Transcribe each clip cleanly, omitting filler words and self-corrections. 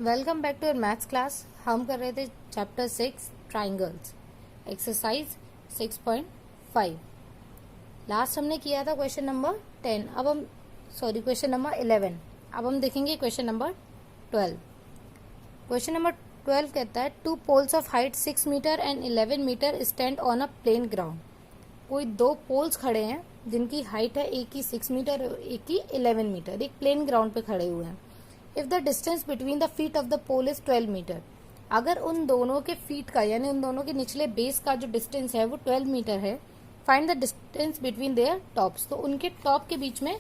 Welcome back to your maths class. हम कर रहे थे चैप्टर 6 ट्राइंगल्स, एक्सरसाइज 6.5। लास्ट हमने किया था क्वेश्चन नंबर 10। अब हम क्वेश्चन नंबर 11। अब हम देखेंगे क्वेश्चन नंबर 12। क्वेश्चन नंबर 12 कहता है two poles of height 6 metre and 11 metre stand on a plane ground. कोई दो पोल्स खड़े हैं जिनकी हाइट है, एक की 6 मीटर और एक की 11 मीटर, एक प्लेन ग्राउंड पे खड़े हुए हैं। If the distance between the feet of the pole is 12 metre, अगर उन दोनों के फीट का यानी उन दोनों के निचले बेस का जो डिस्टेंस है वो 12 मीटर है, find the distance between their tops. तो उनके टॉप के बीच में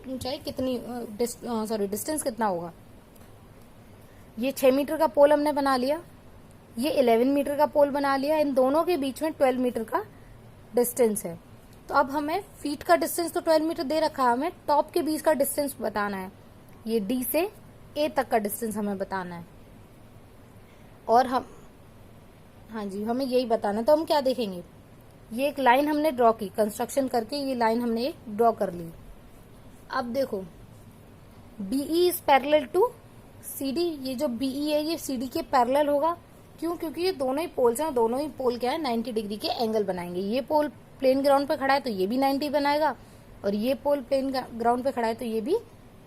ऊंचाई कितनी, डिस्टेंस कितना होगा। ये 6 मीटर का पोल हमने बना लिया, ये 11 मीटर का पोल बना लिया, इन दोनों के बीच में 12 मीटर का डिस्टेंस है। तो अब हमें फीट का डिस्टेंस तो 12 मीटर दे रखा है, हमें टॉप के बीच का डिस्टेंस बताना है। ये डी से ए तक का डिस्टेंस हमें बताना है और हमें यही बताना है। तो हम क्या देखेंगे, ये एक लाइन हमने ड्रॉ की, कंस्ट्रक्शन करके ये लाइन हमने एक ड्रॉ कर ली। अब देखो BE is parallel to CD, ये जो बीई है ये सीडी के पैरेलल होगा। क्यों? क्योंकि ये दोनों ही पोल्स हैं, दोनों ही पोल क्या है 90 डिग्री के एंगल बनाएंगे। ये पोल प्लेन ग्राउंड पे खड़ा है तो ये भी 90 बनाएगा और ये पोल प्लेन ग्राउंड पे खड़ा है तो ये भी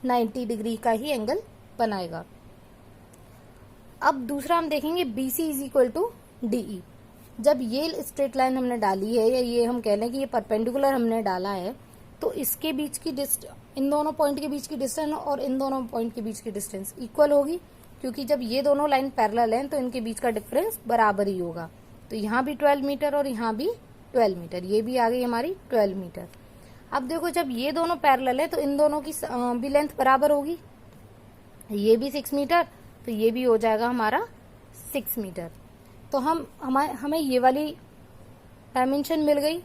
90 डिग्री का ही एंगल बनाएगा। अब दूसरा हम देखेंगे BC is equal to DE। जब ये स्ट्रेट लाइन हमने डाली है या ये हम कह लें कि ये परपेंडिकुलर हमने डाला है तो इसके बीच की इन दोनों पॉइंट के बीच की डिस्टेंस और इन दोनों पॉइंट के बीच की डिस्टेंस इक्वल होगी, क्योंकि जब ये दोनों लाइन पैरेलल हैं तो इनके बीच का डिफरेंस बराबर ही होगा। तो यहाँ भी 12 मीटर और यहाँ भी 12 मीटर, ये भी आ गई हमारी 12 मीटर। अब देखो जब ये दोनों पैरेलल है तो इन दोनों की भी लेंथ बराबर होगी, ये भी 6 मीटर तो ये भी हो जाएगा हमारा 6 मीटर। तो हमें ये वाली डायमेंशन मिल गई,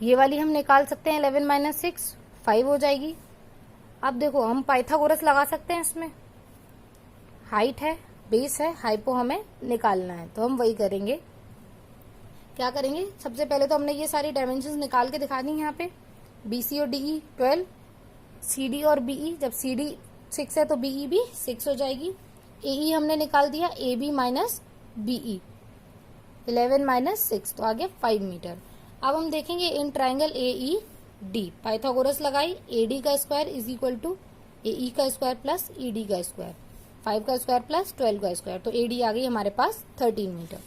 ये वाली हम निकाल सकते हैं 11 माइनस 6 5 हो जाएगी। अब देखो हम पाइथागोरस लगा सकते हैं, इसमें हाइट है, बेस है, हाइपो हमें निकालना है। तो हम वही करेंगे। क्या करेंगे, सबसे पहले तो हमने ये सारी डायमेंशन निकाल के दिखा दी यहाँ पे। BC और DE 12, CD और BE, जब CD 6 है तो BE भी 6 हो जाएगी। AE हमने निकाल दिया, AB माइनस BE 11 माइनस 6 तो आ गया 5 मीटर। अब हम देखेंगे इन ट्राइंगल AED, पाइथागोरस लगाई, AD का square is equal to AE का स्क्वायर प्लस ED का स्क्वायर, 5 का स्क्वायर प्लस 12 का स्क्वायर, तो AD आ गई हमारे पास 13 मीटर।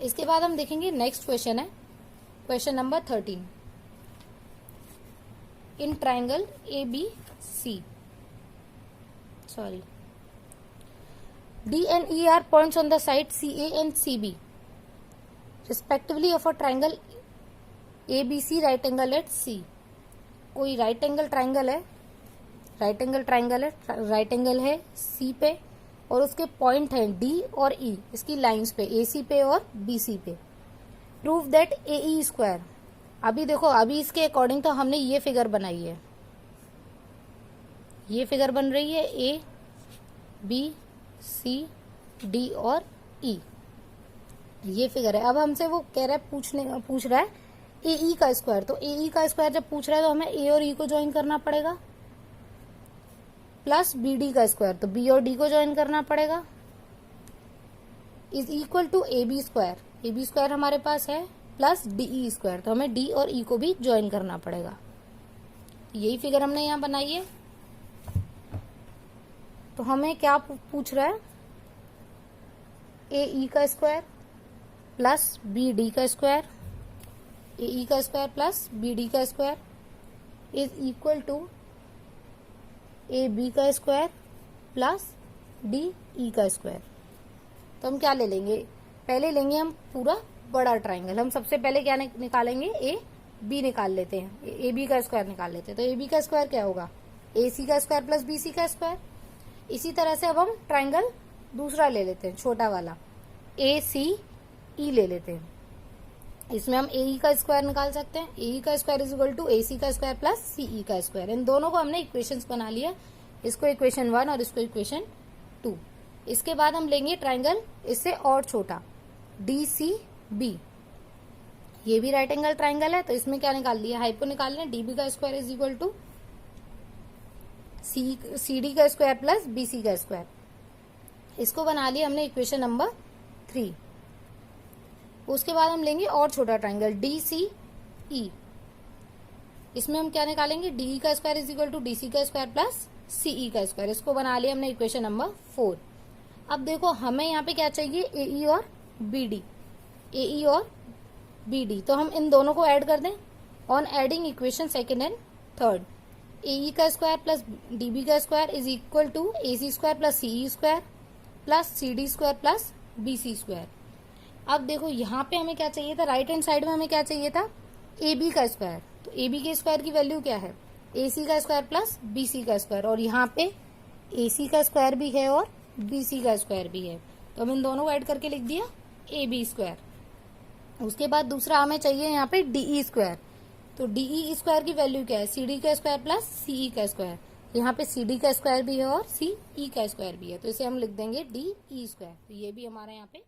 इसके बाद हम देखेंगे नेक्स्ट क्वेश्चन है question number 13। In triangle ABC, D and E are points on the side CA and CB respectively of a triangle ABC right angle at C। कोई राइट एंगल ट्राइंगल है, right angle है C पे और उसके point हैं D और E, इसकी lines पे AC पे और BC पे। Prove that AE square. अभी देखो, अभी इसके अकॉर्डिंग तो हमने ये फिगर बनाई है, ये फिगर बन रही है A B C D और E, ये फिगर है। अब हमसे वो कह रहा है, पूछ रहा है AE का स्क्वायर। तो AE का स्क्वायर जब पूछ रहा है तो हमें A और E को ज्वाइन करना पड़ेगा, प्लस BD का स्क्वायर तो B और D को ज्वाइन करना पड़ेगा, is equal to AB square. AB square हमारे पास है प्लस DE स्क्वायर, तो हमें D और E को भी ज्वाइन करना पड़ेगा। यही फिगर हमने यहाँ बनाई है। तो हमें क्या पूछ रहा है, AE का स्क्वायर प्लस BD का स्क्वायर, AE का स्क्वायर प्लस BD का square is equal to AB का स्क्वायर प्लस DE का स्क्वायर। तो हम क्या ले लेंगे, पहले लेंगे हम पूरा बड़ा ट्राइंगल। हम सबसे पहले क्या निकालेंगे, AB निकाल लेते हैं, AB का स्क्वायर निकाल लेते हैं। तो AB का स्क्वायर क्या होगा, AC का स्क्वायर प्लस BC का स्क्वायर। इसी तरह से अब हम ट्राइंगल दूसरा ले लेते हैं, छोटा वाला ACE ले लेते हैं। इसमें हम AE का स्क्वायर निकाल सकते हैं, AE का square is equal to AC का स्क्वायर प्लस CE का स्क्वायर। इन दोनों को हमने इक्वेशंस बना लिया, इसको इक्वेशन 1 और इसको इक्वेशन 2। इसके बाद हम लेंगे ट्राइंगल इससे और छोटा DCB, ये भी राइट एंगल ट्राइंगल है। तो इसमें क्या निकाल लिया, हाइपो निकाल लें, DB का square is equal to CD का स्क्वायर प्लस BC का स्क्वायर। इसको बना लिया हमने इक्वेशन नंबर 3। उसके बाद हम लेंगे और छोटा ट्राइंगल DCE। इसमें हम क्या निकालेंगे, DE का square is equal to DC का स्क्वायर प्लस CE का स्क्वायर। इसको बना लिया हमने इक्वेशन नंबर 4। अब देखो हमें यहाँ पे क्या चाहिए, AE और BD, AE और BD। तो हम इन दोनों को ऐड कर दें। On adding equation second and third, AE का स्क्वायर प्लस DB का square is equal to AC square plus CE square plus CD square plus BC square. अब देखो यहाँ पे हमें क्या चाहिए था, राइट हैंड साइड में हमें क्या चाहिए था, AB का स्क्वायर। तो AB के स्क्वायर की वैल्यू क्या है, AC का स्क्वायर प्लस BC का स्क्वायर, और यहाँ पे AC का स्क्वायर भी है और BC का स्क्वायर भी है। तो हम इन दोनों को ऐड करके लिख दिया AB स्क्वायर। उसके बाद दूसरा हमें चाहिए यहाँ पे DE स्क्वायर। तो DE स्क्वायर की वैल्यू क्या है, CD का स्क्वायर प्लस CE का स्क्वायर। यहाँ पे CD का स्क्वायर भी है और CE का स्क्वायर भी है, तो इसे हम लिख देंगे DE स्क्वायर। तो ये भी हमारा यहाँ पे